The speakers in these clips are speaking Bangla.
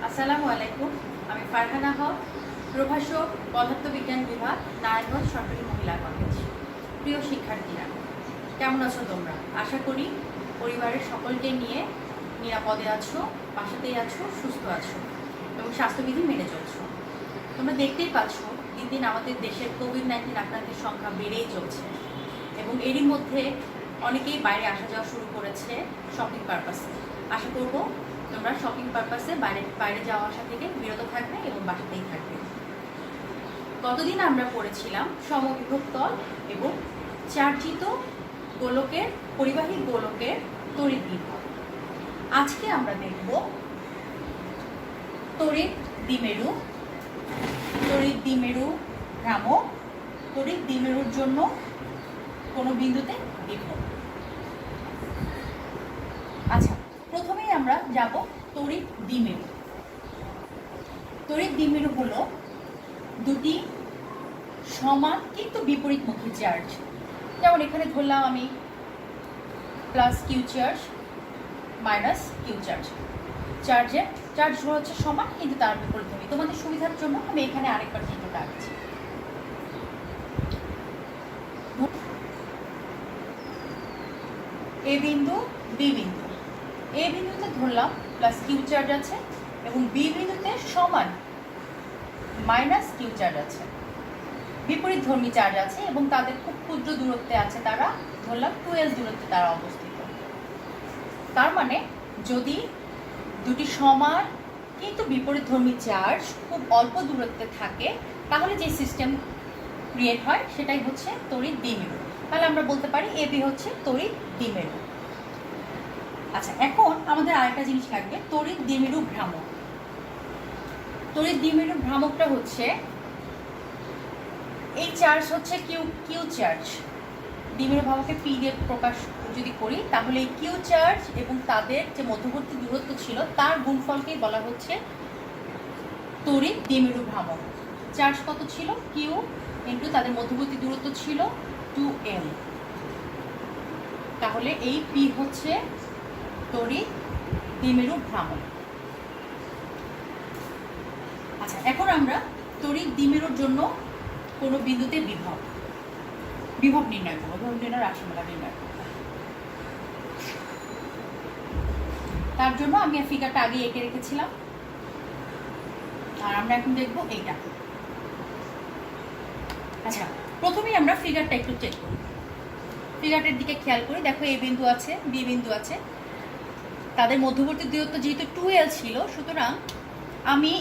আসসালামু আলাইকুম। আমি ফারহানা হক, প্রভাষক, পদার্থবিজ্ঞান বিভাগ, নারায়ণগঞ্জ সরকারি মহিলা কলেজ। প্রিয় শিক্ষার্থীরা, কেমন আছো তোমরা? আশা করি পরিবারের সকলকে নিয়ে নিরাপদে আছো, বাসাতেই আছো, সুস্থ আছো এবং স্বাস্থ্যবিধি মেনে চলছো। তোমরা দেখতেই পাচ্ছ দিন দিন আমাদের দেশের কোভিড-19 আক্রান্তের সংখ্যা বেড়েই চলছে এবং এরই মধ্যে অনেকেই বাইরে আসা যাওয়া শুরু করেছে শপিং পারপাসে। আশা করব তোমরা শপিং পারপাসে বাইরে যাওয়া আসা থেকে বিরত থাকবে এবং বাসাতেই থাকবে। গতদিন আমরা পড়েছিলাম সমবিভব তল এবং চার্জিত গোলকের পরিবাহী গোলকের তড়িৎ বিভব। আজকে আমরা দেখব তড়িৎ দ্বিমেরু, তড়িৎ দ্বিমেরু ভ্রামক, তড়িৎ দ্বিমেরুর জন্য কোনো বিন্দুতে বিভব। আচ্ছা, প্রথমেই আমরা যাব তড়িৎ দ্বিমেরু। তড়িৎ দ্বিমেরু হলো দুটি সমান কিন্তু বিপরীতমুখী চার্জ। যেমন এখানে ধরলাম আমি plus Q charge minus Q charge. Charge হচ্ছে সমান কিন্তু তার বিপরীতমুখী। তোমাদের সুবিধার জন্য আমি এখানে আরেকবার চিত্রটা আঁকছি। এ বিন্দু বি বিন্দু, এ বিন্দুতে ধরলাম প্লাস কিউ চার্জ আছে এবং বি বিন্দুতে সমান মাইনাস কিউ চার্জ আছে, বিপরীত ধর্মী চার্জ আছে এবং তাদের খুব ক্ষুদ্র দূরত্বে আছে। তারা ধরলাম 12 দূরত্বে তারা অবস্থিত। তার মানে যদি দুটি সমান কিন্তু বিপরীত ধর্মী চার্জ খুব অল্প দূরত্বে থাকে তাহলে যে সিস্টেম ক্রিয়েট হয় সেটাই হচ্ছে তড়িৎ দ্বিমেরু। তাহলে আমরা বলতে পারি এ বি হচ্ছে তড়িৎ দ্বিমেরু। আচ্ছা, এখন আমাদের আরেকটা জিনিস লাগবে, তড়িৎ দ্বিমেরু ভ্রামক। তড়িৎ দ্বিমেরু ভ্রামকটা হচ্ছে এই চার্জ হচ্ছে কিউ চার্জ। দ্বিমেরু ভ্রামককে পি দিয়ে প্রকাশ যদি করি তাহলে এই কিউ চার্জ এবং তাদের যে মধ্যবর্তী দূরত্ব ছিল তার গুণফলকেই বলা হচ্ছে তড়িৎ দ্বিমেরু ভ্রামক। চার্জ কত ছিল? কিউ ইন্টু তাদের মধ্যবর্তী দূরত্ব ছিল 2m। তাহলে এই পি হচ্ছে তড়িৎ দ্বিমেরু ভ্রামক। আচ্ছা, এখন আমরা তড়িৎ দ্বিমেরুর জন্য কোনো বিন্দুতে বিভব নির্ণয় করবো, বিভব নির্ণয় রাশিমালা নির্ণয় করবো। তার জন্য আমি ফিগারটা আগে এঁকে রেখেছিলাম আর আমরা এখন দেখবো এইটা। আচ্ছা, প্রথমেই আমরা ফিগারটা একটু চেক করি। ফিগারটার দিকে খেয়াল করি, দেখো এ বিন্দু আছে, বি বিন্দু আছে, তাদের মধ্যবর্তী দূরত্ব যেহেতু 2l ছিল, সুতরাং আমি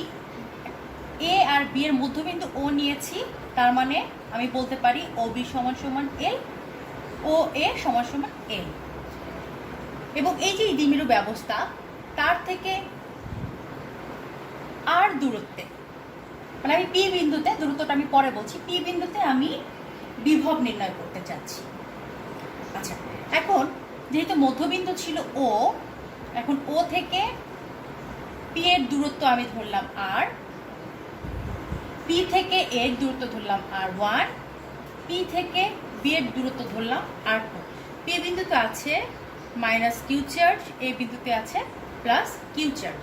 এ আর বি এর মধ্যবিন্দু ও নিয়েছি। তার মানে আমি বলতে পারি ও বি সমান সমান এল, ও এ সমান সমান এল। এবং এই যে দ্বিমেরু ব্যবস্থা তার থেকে আর দূরত্বে, মানে আমি পি বিন্দুতে, দূরত্বটা আমি পরে বলছি, পি বিন্দুতে আমি বিভব নির্ণয় করতে চাচ্ছি। আচ্ছা, এখন যেহেতু মধ্যবিন্দু ছিল ও, এখন ও থেকে পি এর দূরত্ব আমি ধরলাম আর, পি থেকে এর দূরত্ব ধরলাম r1, পি থেকে বি এর দূরত্ব ধরলাম r2। পি বিন্দুতে আছে মাইনাস কিউ চার্জ, এ বিন্দুতে আছে প্লাস কিউ চার্জ।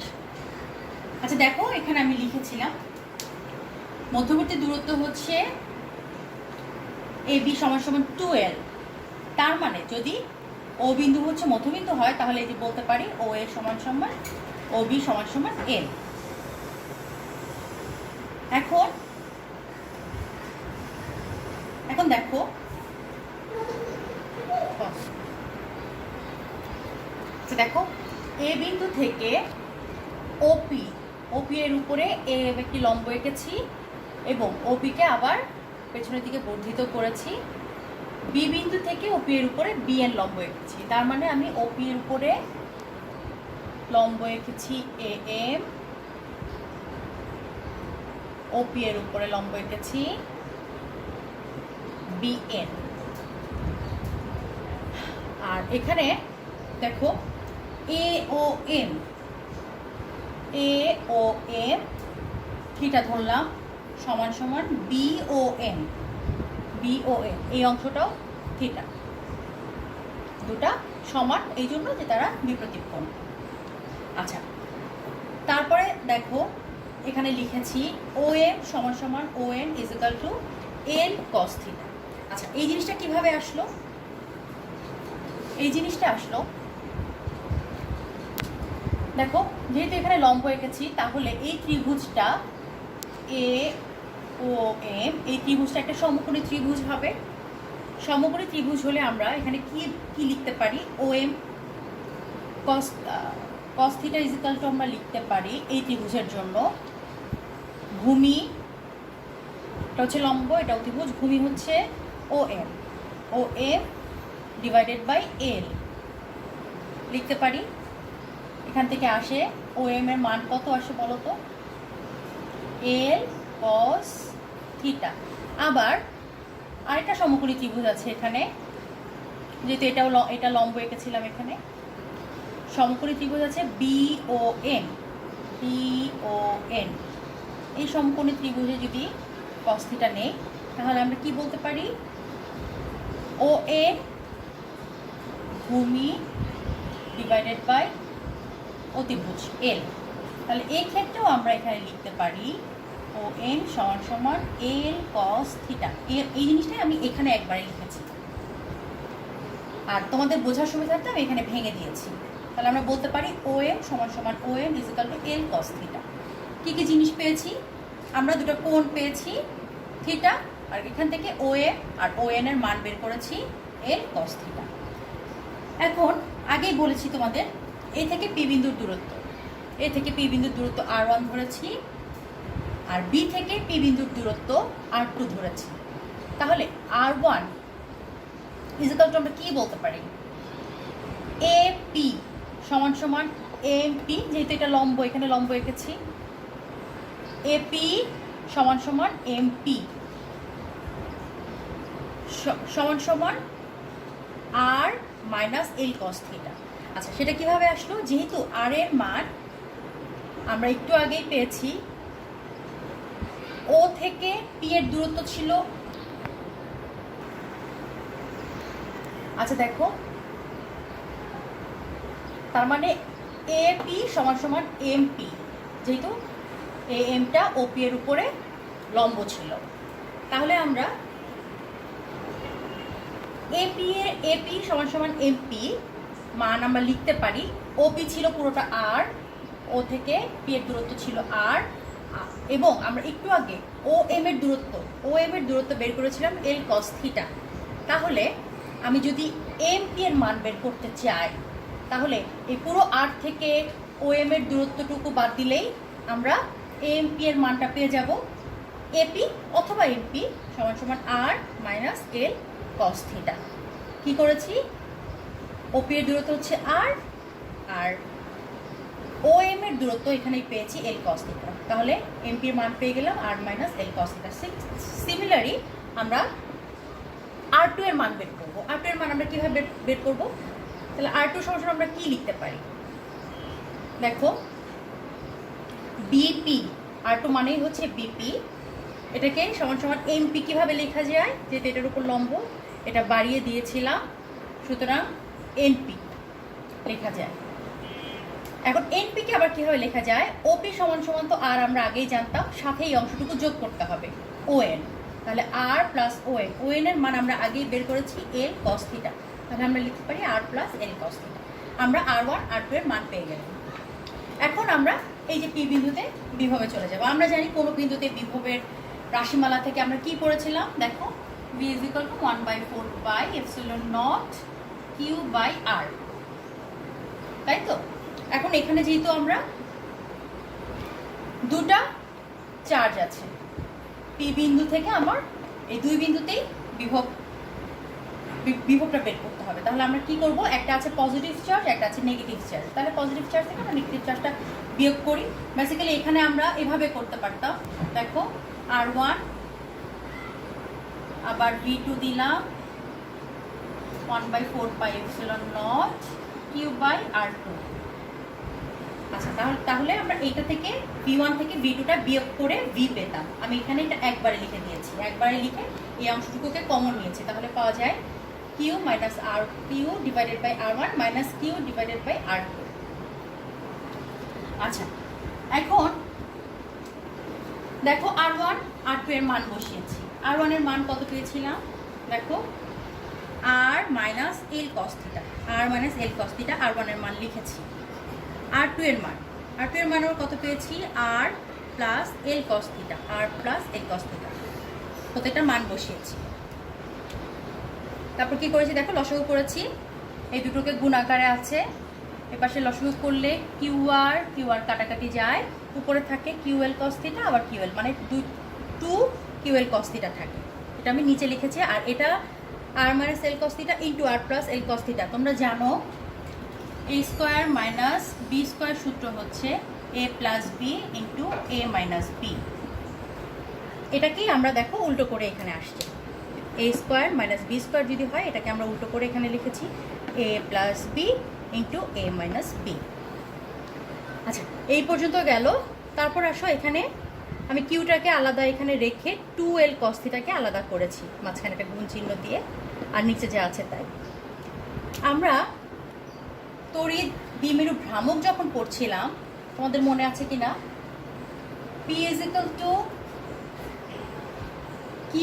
আচ্ছা, দেখো এখানে আমি লিখেছিলাম মধ্যবর্তী দূরত্ব হচ্ছে এ বি সমান সমান 2l। তার মানে যদি ও বিন্দু হচ্ছে মধ্যবিন্দু হয় তাহলে এই যে বলতে পারি ও এ সমান সমান ও বি সমান সমান এল। এখন দেখো দেখো এ বিন্দু থেকে ওপি এর উপরে এ একটি লম্ব এঁকেছি এবং ওপিকে আবার পেছনের দিকে বর্ধিত করেছি। বি বিন্দু থেকে ওপি এর উপরে বি এর লম্ব এঁকেছি। তার মানে আমি ওপি এর উপরে লম্ব এঁকেছি এ এম, ওপি এর উপরে লম্ব এঁকেছি বিএন। আর এখানে দেখো এ ও এম থিটা ধরলাম সমান সমান বিওএম, এই অংশটাও থিটা। দুটা সমান এই জন্য যে তারা বিপরীত কোণ। আচ্ছা, তারপরে দেখো এখানে লিখেছি OM সমান সমান ON is equal to L cos theta. আচ্ছা, এই জিনিসটা কিভাবে আসলো? এই জিনিসটা আসলো, দেখো যেহেতু এখানে লম্ব এঁকেছি, তাহলে এই ত্রিভুজটা AOM, এই ত্রিভুজটা একটা সমকোণী ত্রিভুজ হবে। সমকোণী ত্রিভুজ হলে আমরা এখানে কি কি লিখতে পারি? OM cos theta is equal two আমরা লিখতে পারি এই ত্রিভুজের জন্য ভূমি, এটা হচ্ছে লম্ব, এটা ত্রিভুজ, ভূমি হচ্ছে OM ডিভাইডেড বাই L লিখতে পারি। এখান থেকে আসে OM এর মান কত আসে বলো তো? L cos theta. আবার আরেকটা সমকোণী ত্রিভুজ আছে এখানে, যেহেতু এটা লম্ব এঁকেছিলাম, এখানে সমকোণী ত্রিভুজ আছে BON। এই সমকোণী ত্রিভুজে যদি cos থিটা নেই, তাহলে আমরা কি বলতে পারি? ON ভূমি ডিভাইডেড বাই অতিভুজ L। তাহলে এই ক্ষেত্রেও আমরা এখানে লিখতে পারি ON সমান সমান L cos থিটা। এই জিনিসটাই আমি এখানে একবারে লিখেছি, আর তোমাদের বোঝার সুবিধার্থে আমি এখানে ভেঙে দিয়েছি। তাহলে আমরা বলতে পারি OM সমান সমান ON is equal to L cos theta. কী কী জিনিস পেয়েছি? আমরা দুটো কোণ পেয়েছি থিটা, আর এখান থেকে OM আর ON এর মান বের করেছি L cos থিটা। এখন আগেই বলেছি তোমাদের এ থেকে P বিন্দুর দূরত্ব, এ থেকে P বিন্দুর দূরত্ব R1 ধরেছি, আর B থেকে P বিন্দুর দূরত্ব R2 ধরেছি। তাহলে R1 ইজ ইকুয়াল টু আমরা কি বলতে পারি? AP সমান সমান MP, যেহেতু এটা লম্ব, এখানে লম্ব এঁকেছি, AP সমান সমান MP সমান সমান R minus L cos theta. আচ্ছা, সেটা কিভাবে আসলো? যেহেতু R এর মান আমরা একটু আগেই পেয়েছি, O থেকে P এর দূরত্ব ছিল, আচ্ছা দেখো, তার মানে AP সমান সমান MP, যেহেতু AMটা OP এর উপরে লম্ব ছিল। তাহলে আমরা AP সমান সমান MP মান আমরা লিখতে পারি, OP ছিল পুরোটা R, O থেকে P এর দূরত্ব ছিল R, এবং আমরা একটু আগে OM এর দূরত্ব বের করেছিলাম L cos থিটা। তাহলে আমি যদি MP এর মান বের করতে চাই, তাহলে এই পুরো R থেকে OM এর দূরত্বটুকু বাদ দিলেই আমরা AMP এর মানটা পেয়ে যাব, AP অথবা MP সমান সমান R minus L cos theta. কী করেছি? OP এর দূরত্ব হচ্ছে R, আর OM এর দূরত্ব এখানেই পেয়েছি L cos থিটা। তাহলে MP এর মান পেয়ে গেলাম R minus L cos theta. Similarly আমরা R2 এর মান বের করবো। R2 এর মান আমরা কীভাবে বের করবো? তাহলে R2 সমান সমান আমরা কী লিখতে পারি? দেখো, BP, R2 মানেই হচ্ছে BP, এটাকে সমান সমান MP কীভাবে লেখা যায়? যেহেতু এটার উপর লম্ব, এটা বাড়িয়ে দিয়েছিলাম, সুতরাং NP লেখা যায়। এখন NP কে আবার কীভাবে লেখা যায়? OP সমান সমান তো R আমরা আগেই জানতাম, সাথে এই অংশটুকু যোগ করতে হবে ON। তাহলে R প্লাস ON এর মান আমরা আগেই বের করেছি L cos থিটা। তাহলে আমরা লিখতে পারি R plus L cos theta. আমরা R1 R2 এর মান পেয়ে গেলাম। এখন আমরা এই যে P বিন্দুতে বিভবে চলে যাব। আমরা জানি কোনো বিন্দুতে বিভবের রাশিমালা থেকে আমরা কি পড়েছিলাম? দেখো, V is equal to 1/4 pi epsilon naught Q by R, তাই তো? এখন এখানে যেহেতু আমরা দুটা চার্জ আছে, P বিন্দু থেকে আমার এই দুই বিন্দুতেই বিভবটা বের করতে হবে। তাহলে আমরা কি করব? একটা আছে পজিটিভ চার্জ, একটা আছে নেগেটিভ চার্জ। তাহলে পজিটিভ চার্জ থেকে আমরা নেগেটিভ চার্জটা বিয়োগ করি। বেসিক্যালি এখানে আমরা এভাবে করতে পারতাম, দেখো R1 আবার V2 দিলাম 1/4 pi epsilon naught Q by R2। আচ্ছা, তাহলে আমরা এইটা থেকে V1 থেকে V2টা বিয়োগ করে V পেতাম। আমি এখানে এটা একবারে লিখে দিয়েছি, একবারে লিখে এই অংশটুকুকে কমন নিয়েছি। তাহলে পাওয়া যায় Q minus Q divided by R1 minus Q divided by R2। আচ্ছা, এখন দেখো R1 R2 এর মান বসিয়েছি। R1 এর মান কত পেয়েছিলাম, দেখো R minus L cos theta, R minus L cos theta R1 এর মান লিখেছি। R2 এর মান, R2 এর মান কত পেয়েছি, R plus L cos theta, R plus L cos theta, প্রত্যেকটা মান বসিয়েছি। তারপর কি করেছি দেখো, লসাগু করেছি, এই দুটোকে গুণ আকারে আছে, এপাশে লসাগু করলে কিউআর কিউআর কাটাকাটি যায়, উপরে থাকে কিউএল কস থিটা, আবার কিউএল মানে 2 কিউএল কস থিটা থাকে, এটা আমি নিচে লিখেছি। আর এটা আর minus L cos theta into আর প্লাস এল কস থিটা। তোমরা জানো এ স্কোয়ার মাইনাস বি স্কোয়ার সূত্র হচ্ছে এ প্লাস বি ইন্টু এ মাইনাস বি। এটাকেই আমরা দেখো উল্টো করে এখানে আসছে, এ স্কোয়ার মাইনাস বি স্কোয়ার যদি হয় এটাকে আমরা উল্টো করে এখানে লিখেছি এ প্লাস বি ইন্টু এ মাইনাস বি। আচ্ছা, এই পর্যন্ত গেল। তারপর আসো এখানে আমি কিউটাকে আলাদা এখানে রেখে 2l cos থিটাকে আলাদা করেছি, মাঝখানে একটা গুণ চিহ্ন দিয়ে, আর নিচে যা আছে তাই। আমরা তড়িৎ দ্বিমেরু ভ্রামক যখন পড়ছিলাম, তোমাদের মনে আছে কিনা, P = Q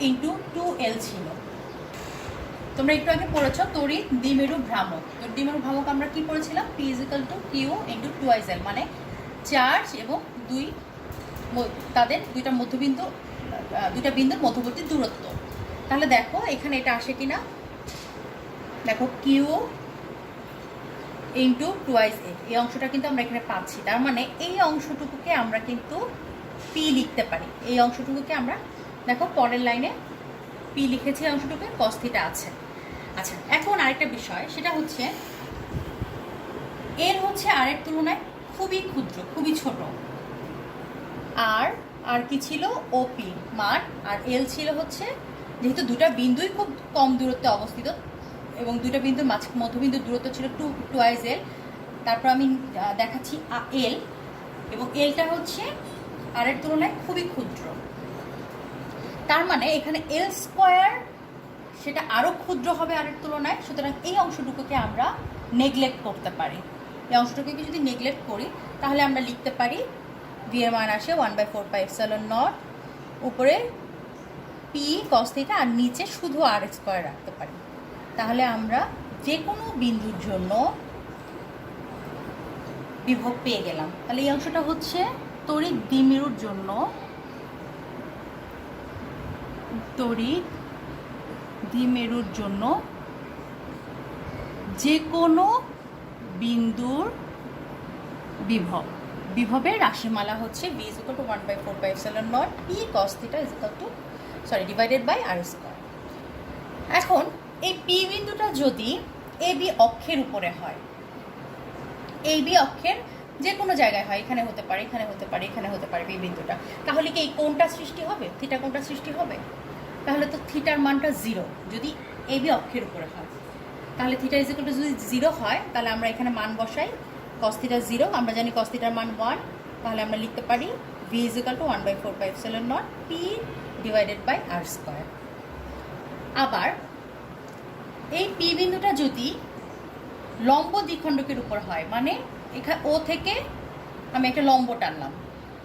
× 2l ছিল। তোমরা একটু আগে পড়েছ তড়িৎ দ্বিমেরু ভ্রামক। দ্বিমেরু ভ্রামক আমরা কি পড়েছিলাম, P = Q × 2l, মানে চার্জ এবং তাদের দুইটা বিন্দুর মধ্যবর্তী দূরত্ব। তাহলে দেখো এখানে এটা আসে কিনা, দেখো Q × 2l, এই অংশটা কিন্তু আমরা এখানে পাচ্ছি। তার মানে এই অংশটুকুকে আমরা কিন্তু P লিখতে পারি। এই অংশটুকুকে আমরা দেখো পরের লাইনে P লিখেছি, অংশটুকু cos থিটা আছে। আচ্ছা, এখন আরেকটা বিষয়, সেটা হচ্ছে এর হচ্ছে আর এর তুলনায় খুবই ক্ষুদ্র, খুবই ছোট। আর কি ছিল, ওপি মান, আর এল ছিল হচ্ছে, যেহেতু দুটা বিন্দুই খুব কম দূরত্বে অবস্থিত এবং দুইটা বিন্দুর মধ্যবিন্দুর দূরত্ব ছিল 2l, তারপর আমি দেখাচ্ছি এল, এবং এলটা হচ্ছে আর এর তুলনায় খুবই ক্ষুদ্র। তার মানে এখানে এল স্কোয়ার সেটা আরও ক্ষুদ্র হবে আর এর তুলনায়। সুতরাং এই অংশটুকুকে আমরা নেগলেক্ট করতে পারি। এই অংশটুকুকে যদি নেগলেক্ট করি তাহলে আমরা লিখতে পারি ভি এর মান আসে 1/4πε0, উপরে পি cos থিটা, আর নিচে শুধু আর স্কোয়ার রাখতে পারি। তাহলে আমরা যে কোনো বিন্দুর জন্য বিভব পেয়ে গেলাম। তাহলে এই অংশটা হচ্ছে তড়িৎ দ্বিমেরুর জন্য, তড়িৎ দ্বিমেরুর জন্য যে কোনো বিন্দুর বিভব, বিভবের রাশিমালা হচ্ছে v = 1/4πε0 p cos theta /r²। এখন এই p বিন্দুটা যদি এ বি অক্ষের উপরে হয়, এই বি অক্ষের যে কোনো জায়গায় হয়, এখানে হতে পারে, এখানে হতে পারে, এখানে হতে পারে বি বিন্দুটা, তাহলে কি এই কোণটা সৃষ্টি হবে, থিটা কোণটা সৃষ্টি হবে? তাহলে তো থিটার মানটা 0 যদি এ বি অক্ষের উপরে হয়। তাহলে থিটা = যদি 0 হয়, তাহলে আমরা এখানে মান বসাই, cos থিটা 0, আমরা জানি cos থিটার মান 1, তাহলে আমরা লিখতে পারি v = 1/4πε0 p /r²। আবার এই পি বিন্দুটা যদি লম্ব দ্বিখণ্ডকের উপর হয়, মানে এখানে ও থেকে আমি একটা লম্ব টানলাম,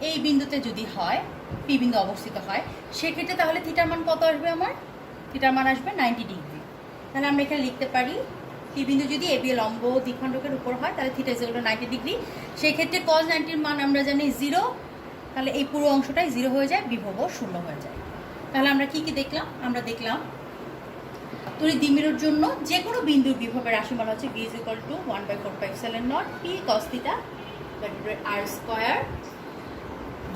এই বিন্দুতে যদি হয়, পি বিন্দু অবস্থিত হয়, সেক্ষেত্রে তাহলে থিটার মান কত আসবে, আমার থিটার মান আসবে 90 ডিগ্রি। তাহলে আমরা এখানে লিখতে পারি পি বিন্দু যদি এ বি লম্ব দ্বিখণ্ডকের উপর হয়, তাহলে থিটা = 90 ডিগ্রি। সেই ক্ষেত্রে cos 90 মান আমরা জানি 0, তাহলে এই পুরো অংশটাই 0 হয়ে যায়, বিভবও 0 হয়ে যায়। তাহলে আমরা কি কি দেখলাম, আমরা দেখলাম তড়িৎ দ্বিমেরুর জন্য যে কোনো বিন্দুর বিভবের রাশিমালা হচ্ছে v = 1/4πε0 p cos theta /r²।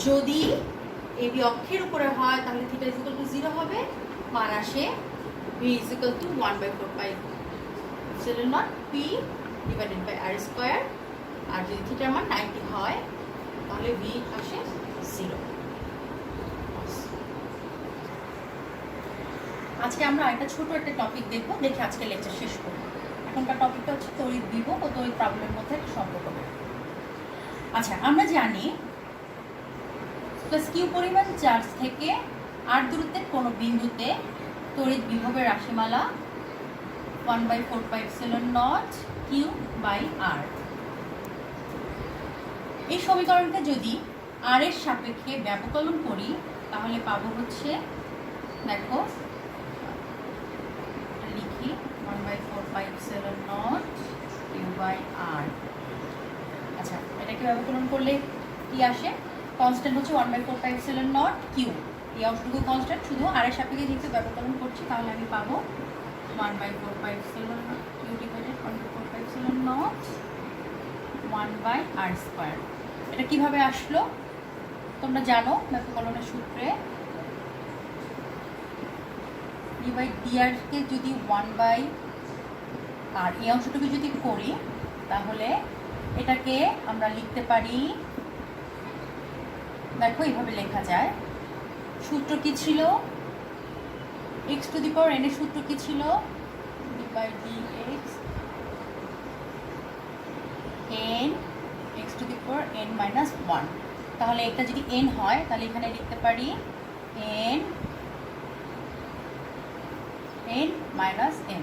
যদি এ বি অক্ষের উপরে হয় তাহলে থিটা = 0 হবে, মান আসে v = 1/4πε0 p /r²। আর যদি থিটার মান 90 হয় তাহলে v আসে 0। আজকে আমরা একটা ছোট একটা টপিক দেখবো, দেখে আজকে লেকচার শেষ করব। এখনকার টপিকটা হচ্ছে তড়িৎ বিভব ও তড়িৎ প্রাবল্যের মধ্যে একটা সম্পর্ক। আচ্ছা, আমরা জানি +q পরিমাণ চার্জ থেকে r দূরত্বের কোনো বিন্দুতে তড়িৎ বিভবের রাশিমালা 1/4πε0 q/r। এই সমীকরণকে যদি আর এর সাপেক্ষে ব্যবকলন করি তাহলে পাবো হচ্ছে, দেখো লিখি 1/4πε0 q/r। আচ্ছা, এটাকে ব্যবকলন করলে কি আসে? কনস্ট্যান্ট হচ্ছে 1/4πε0 q, এই অংশটুকু কনস্ট্যান্ট, শুধু আর এর সাপেক্ষে যেহেতু ব্যবকলন করছি তাহলে আমি পাবো 1/4πε0 q ডিভাইডেড 1/4πε0 1/r²। এটা কিভাবে আসলো তোমরা জানো, ব্যবকলনের সূত্রে d/dr কে যদি 1/r এই অংশটুকু যদি করি তাহলে এটাকে আমরা লিখতে পারি, দেখো এইভাবে লেখা যায়। সূত্র কি ছিল? x⁴n এর সূত্র কি ছিল? d/dx n x⁴n-1। তাহলে এটা যদি n হয় তাহলে এখানে লিখতে পারি n n-n,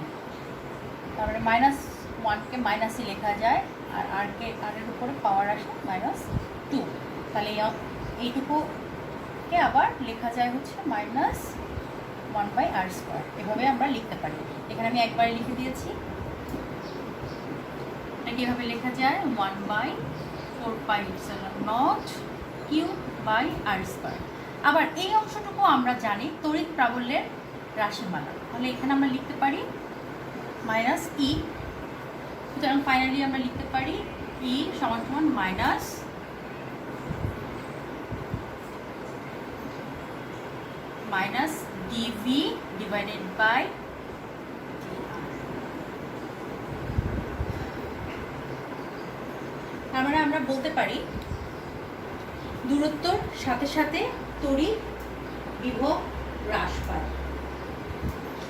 তারপরে -1কে মাইনাসে লেখা যায়, আর আর এর উপরে পাওয়ার আসে -2। তাহলে এইটুকুকে আবার লেখা যায় হচ্ছে -1/r²। এভাবে আমরা লিখতে পারি। এখানে আমি একবারে লিখে দিয়েছি। এটা কীভাবে লেখা যায়? 1/4πε0 q/r²। আবার এই অংশটুকু আমরা জানি তড়িৎ প্রাবল্যের রাশিমালা, তাহলে এখানে আমরা লিখতে পারি -e। সুতরাং ফাইনালি আমরা লিখতে পারি e সমান সমান -dv ডিভাইডেড বাই তার মানে আমরা বলতে পারি দূরত্বর সাথে সাথে তড়িৎ বিভব হ্রাস পায়।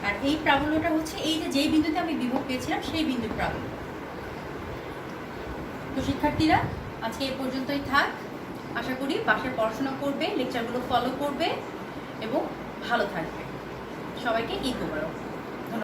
আর এই প্রাবল্যটা হচ্ছে এই যে বিন্দুতে আমি বিভব পেয়েছিলাম সেই বিন্দুর প্রাবল্য। তো শিক্ষার্থীরা আজকে এই পর্যন্তই থাক। আশা করি বাসায় পড়াশোনা করবে, লেকচারগুলো ফলো করবে এবং ভালো থাকবে। সবাইকে ঈদ মোবারক।